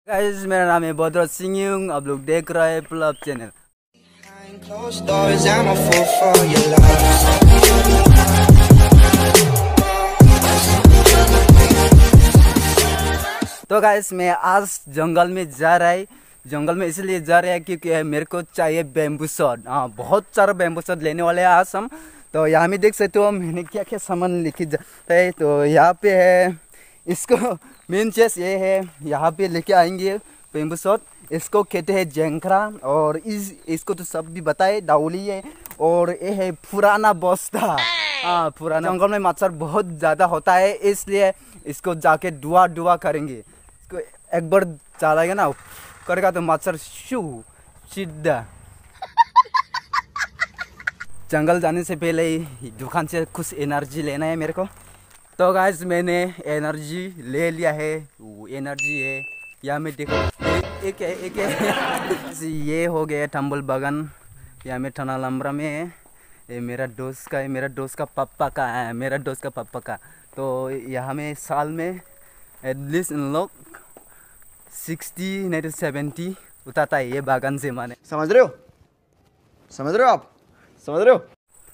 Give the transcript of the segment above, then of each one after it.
Guys मेरा नाम है बद्र सिंह, आप लोग देख रहे हैं प्लब चैनल। तो गाइस मैं आज जंगल में जा रहा है। जंगल में इसलिए जा रहे हैं क्योंकि मेरे को चाहिए बैम्बू शॉट। हाँ, बहुत सारा बैम्बू शॉट लेने वाले हैं आज हम। तो यहाँ में देख सकते हो मैंने क्या क्या सामान लिखी जाता है। तो यहाँ पे है, इसको मेन चीज़ ये है, यहाँ पे लेके आएंगे बैम्बू शॉट। इसको कहते हैं जंखरा, और इसको तो सब भी बताए डाउली है। और ये है पुराना बस्ता। हाँ, पुराना जंगल में मच्छर बहुत ज़्यादा होता है, इसलिए इसको जाके दुआ करेंगे। इसको एक बार चलाएगा ना करेगा तो मच्छर शू सीधा। जंगल जाने से पहले ही दुकान से कुछ एनर्जी लेना है मेरे को। तो गाइस मैंने एनर्जी ले लिया है। वो एनर्जी है यहाँ में देखो, एक है ये हो गया टम्बल बगान। यहाँ में ठना लम्बरा में है। ये मेरा दोस्त का है, मेरा दोस्त का पापा का है, मेरा दोस्त का पापा का। तो यहाँ में साल में एटलीस्ट इन लोग 60 नहीं तो 70 उतारता है ये बागान से। माने समझ रहे हो आप समझ रहे हो।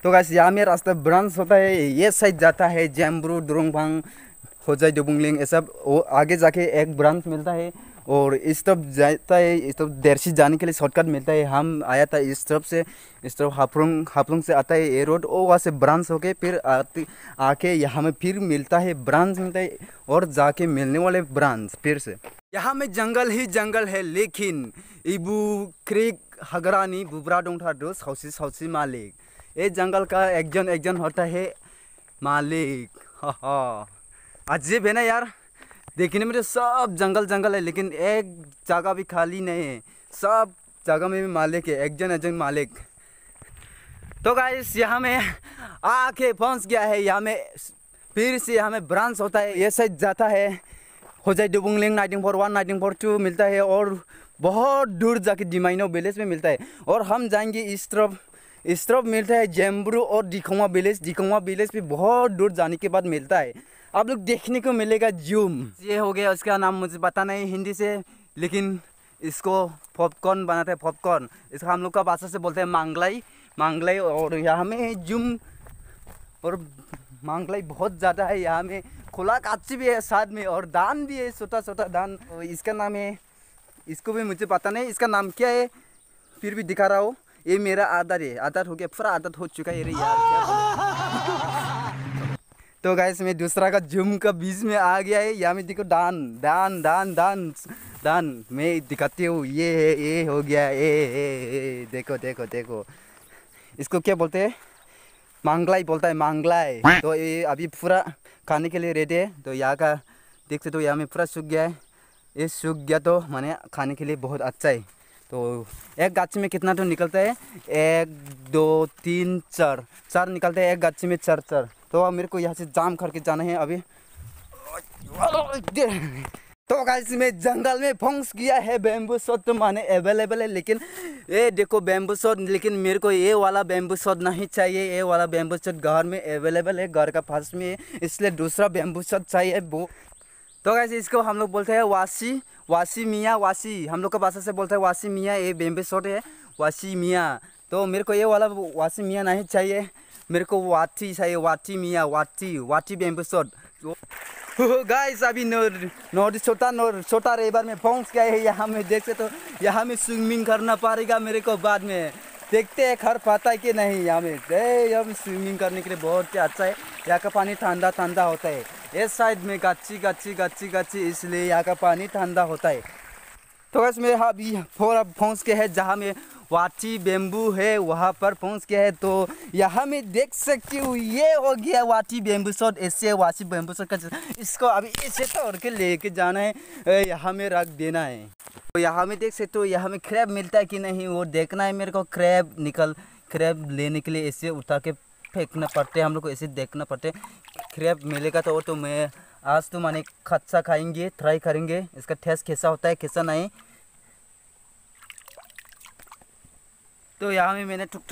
तो गाइस यहाँ में रास्ता ब्रांच होता है, ये साइड जाता है जैम्ब्रू, दुरुंगभांग, होजाई डुबुंगलिंग, ये सब। वो आगे जाके एक ब्रांच मिलता है, और इस तरफ जाता है। इस तरफ देरसी जाने के लिए शॉर्टकट मिलता है। हम आया था इस तरफ से, इस तरफ हाफलोंग से आता है ये रोड। और वहाँ से ब्रांच होके फिर आके यहाँ में फिर मिलता है, ब्रांच मिलता है, और जाके मिलने वाले ब्रांच फिर से। यहाँ में जंगल ही जंगल है, लेकिन इबू क्रिक हगरानी बुबरा डोंठा दो साउसी मालिक। ये जंगल का एक जन होता है मालिक। हाँ, अजीब है ना यार, देखने में तो सब जंगल है, लेकिन एक जगह भी खाली नहीं है। सब जगह में भी मालिक है, एक जन मालिक। तो गाइस यहाँ में आके पहुँच गया है। यहाँ में फिर से यहाँ में ब्रांच होता है, ये साइड जाता है होजाई डुबुंगलिंग 1941 1942 मिलता है, और बहुत दूर जाके डिमाइनो विलेज में मिलता है। और हम जाएंगे इस तरफ मिलता है जैम्ब्रू और डिकोंगा विलेज भी बहुत दूर जाने के बाद मिलता है। आप लोग देखने को मिलेगा जूम। ये हो गया, उसका नाम मुझे पता नहीं हिंदी से, लेकिन इसको पॉपकॉर्न बनाते हैं, पॉपकॉर्न। इसका हम लोग का भाषा से बोलते हैं मांगलाई। और यहाँ में जूम और मांगलाई बहुत ज़्यादा है। यहाँ में खुला काची भी है साथ में, और दान भी है, छोटा दान। इसका नाम है, इसको भी मुझे पता नहीं इसका नाम क्या है, फिर भी दिखा रहा हूँ। ये मेरा आदत हो गया, पूरा आदत हो चुका है यार, क्या। तो गाइस मैं दूसरा का जूम का बीच में आ गया है। यहाँ में देखो दान मैं दिखाती हूँ। ये हो गया, ये देखो इसको क्या बोलते हैं, मांगलाई बोलता है, मांगलाई। तो ये अभी पूरा खाने के लिए रेडी है। तो यहाँ का देख सकते हो, यहाँ में पूरा सूख गया है। ये सूख गया तो माने खाने के लिए बहुत अच्छा है। तो एक गाछी में कितना तो निकलता है, 1 2 3 4 निकलता है एक गाछी में, 4। तो अब मेरे को यहाँ से जाम करके जाना है अभी। तो गाइस मैं जंगल में फंस गया है। बैम्बू शॉट तो माने अवेलेबल है, लेकिन ये देखो बैम्बू शॉट, लेकिन मेरे को ये वाला बैम्बू शॉट नहीं चाहिए। ये वाला बैम्बू शॉट घर में अवेलेबल है, घर का पास में है, इसलिए दूसरा बैम्बू शॉट चाहिए वो। तो गाइस इसको हम लोग बोलते हैं वासी मियाँ। हम लोग का भाषा से बोलते हैं वासी मियाँ। ये बैम्बू शॉट है वासी मियाँ। तो मेरे को ये वाला वासी मियाँ नहीं चाहिए, मेरे को वाटी चाहिए, वाटी मियाँ, वाटी बैम्बू शॉट। गाइस अभी छोटा रेबर में पहुंच गए हैं। यहाँ में देख सकते हो, यहाँ में स्विमिंग करना पड़ेगा मेरे को बाद में। देखते हैं खर पाता है कि नहीं। यहाँ में स्विमिंग करने के लिए बहुत ही अच्छा है। यहाँ का पानी ठंडा होता है। इस साइड में गच्ची, इसलिए यहाँ का पानी ठंडा होता है। तो गाइस मैं अभी पूरा पहुँच के है जहाँ में वाटी बैम्बू है, वहाँ पर पहुँच गया है। तो यहाँ में देख सकती हूँ, ये हो गया वाटी बैम्बू शॉट। ऐसे वाटी बैम्बू शॉट का इसको अभी ऐसे तोड़ के लेके जाना है, यहाँ में रख देना है। तो यहाँ में देख सकते हो, यहाँ में क्रैब मिलता है कि नहीं वो देखना है मेरे को। क्रैब लेने के लिए ऐसे उठा के फेंकना पड़ते हैं हम लोग को, ऐसे देखना पड़ते हैं। क्रैब मिलेगा तो मैं आज तो माने खच्चा खाएंगे, ट्राई करेंगे इसका टेस्ट कैसा होता है कैसा नहीं। तो यहाँ में मैंने टुक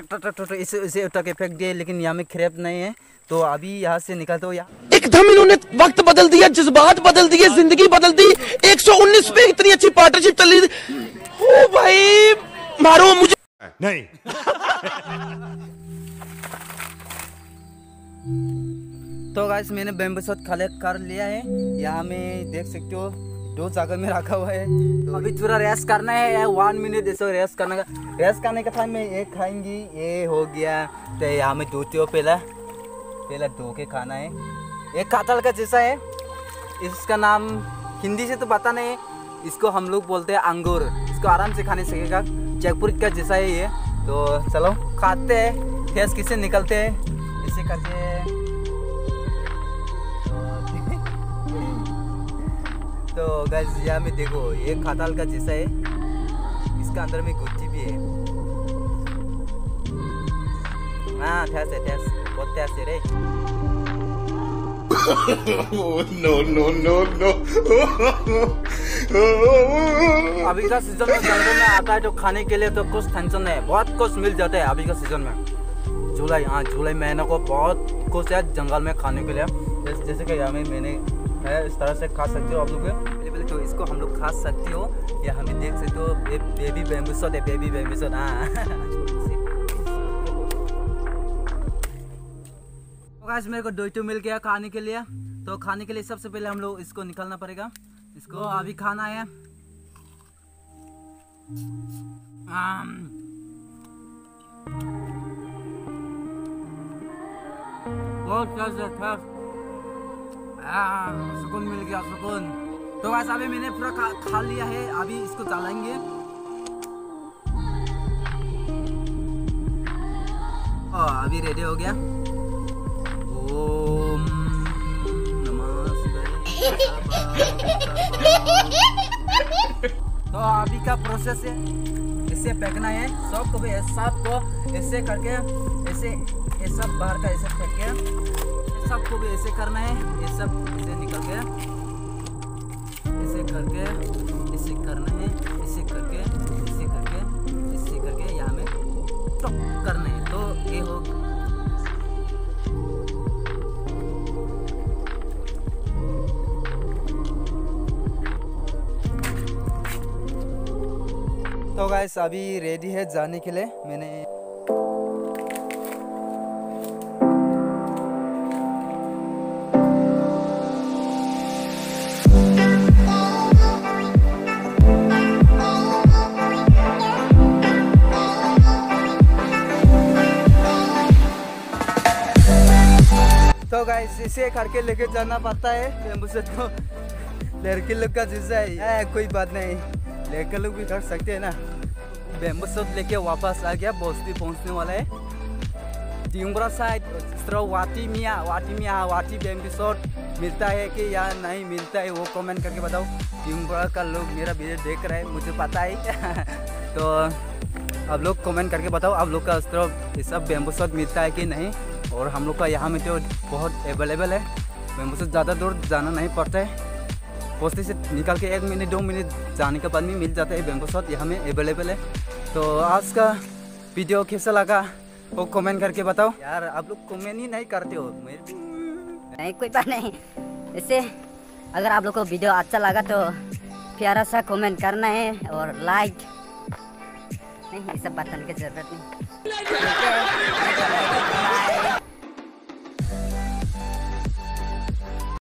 इसे उठा के फेंक दिए, लेकिन यहाँ में क्रैब नहीं है। तो अभी यहाँ से निकलते हो। यहाँ एकदम इन्होंने वक्त बदल दिया, जज्बात बदल दिए, जिंदगी बदल दी। 119 पे इतनी अच्छी पार्टनरशिप चल रही थी। ओ भाई मारो मुझे नहीं। तो गाइस मैंने बैम्बू शॉट कलेक्ट कर लिया है। यहाँ में देख सकते हो 2 जगह में रखा हुआ है। तो अभी थोड़ा रेस्ट करना है, 1 मिनट ऐसे रेस्ट करने का। रेस्ट करने का टाइम में ये खाएंगी, ये हो गया। तो यहाँ में धोते हो, पहला धो के खाना है। ये कटहल का जैसा है, इसका नाम हिंदी से तो पता नहीं, इसको हम लोग बोलते हैं अंगूर। इसको आराम से खाने सकेगा, जैकफ्रूट का जैसा है ये। तो चलो खाते हैं, फेस किसे निकलते हैं इसे करके। तो गाइस यहाँ में देखो, ये कटहल का जैसा है, इसका अंदर में गुच्ची भी है। हाँ ठैस है, ठैस बहुत ठैस है रे। No no no no. अभी का सीजन में जंगल में आता है तो खाने के लिए तो कुछ टेंशन नहीं है, बहुत कुछ मिल जाता है अभी का सीजन में। जुलाई, हाँ जुलाई महीने को बहुत कुछ है जंगल में खाने के लिए। जैसे कि यहाँ में मैंने है, इस तरह से खा सकते हो आप लोग। पहले तो इसको हम लोग खा सकते हो, या हमें देख सकते हो बेबी बैम्बू शॉट है, बेबी बैम्बू शॉट। हाँ गाइस मेरे को डोइटो मिल गया खाने के लिए। तो खाने के लिए सबसे पहले हम लोग इसको निकालना पड़ेगा, इसको अभी खाना है। बहुत सुकून मिल गया, सुकून। तो गाइस अभी मैंने पूरा खा लिया है, अभी इसको चलाएंगे। अभी रेडी हो गया। ओम नमः शिवाय। तो अभी का प्रोसेस है, इसे फेंकना है सबको भी, सबको ऐसे करके, ऐसे ये सब बाहर का ऐसे फेंक के, सबको भी ऐसे करना है। ये सब ऐसे निकल गया, ऐसे करके ऐसे करना है, ऐसे करके ऐसे करके ऐसे करके यहाँ में टॉप करना है। तो ये हो तो गाइस अभी रेडी है जाने के लिए। मैंने तो गाइस इसे करके लेके जाना पड़ता है बैम्बू शॉट को। लड़की लोग का जैसा है, कोई बात नहीं, लड़के लोग भी कर सकते हैं ना। बैम्बू शॉट लेके वापस आ गया, बस्ती पहुंचने वाला है। टिंगरा साइड वाटी बैम्बू शॉट मिलता है कि या नहीं मिलता है, वो कमेंट करके बताओ। टिंगरा का लोग मेरा वीडियो देख रहे हैं, मुझे पता है। तो आप लोग कमेंट करके बताओ, आप लोग का उस तरफ ये सब बैम्बू शॉट मिलता है कि नहीं। और हम लोग का यहाँ में तो बहुत अवेलेबल है, बैम्बू शॉट ज़्यादा दूर जाना नहीं पड़ता है। बस्ती से निकल के 1 मिनट 2 मिनट जाने के बाद में मिल जाता है बैम्बू शॉट, यहाँ में अवेलेबल है। तो आज का वीडियो कैसा लगा वो कमेंट करके बताओ। यार आप लोग कमेंट ही नहीं करते हो। नहीं कोई बात नहीं, इससे अगर आप लोग को वीडियो अच्छा लगा तो प्यारा सा कमेंट करना है और लाइक नहीं, ये सब बटन की जरूरत नहीं।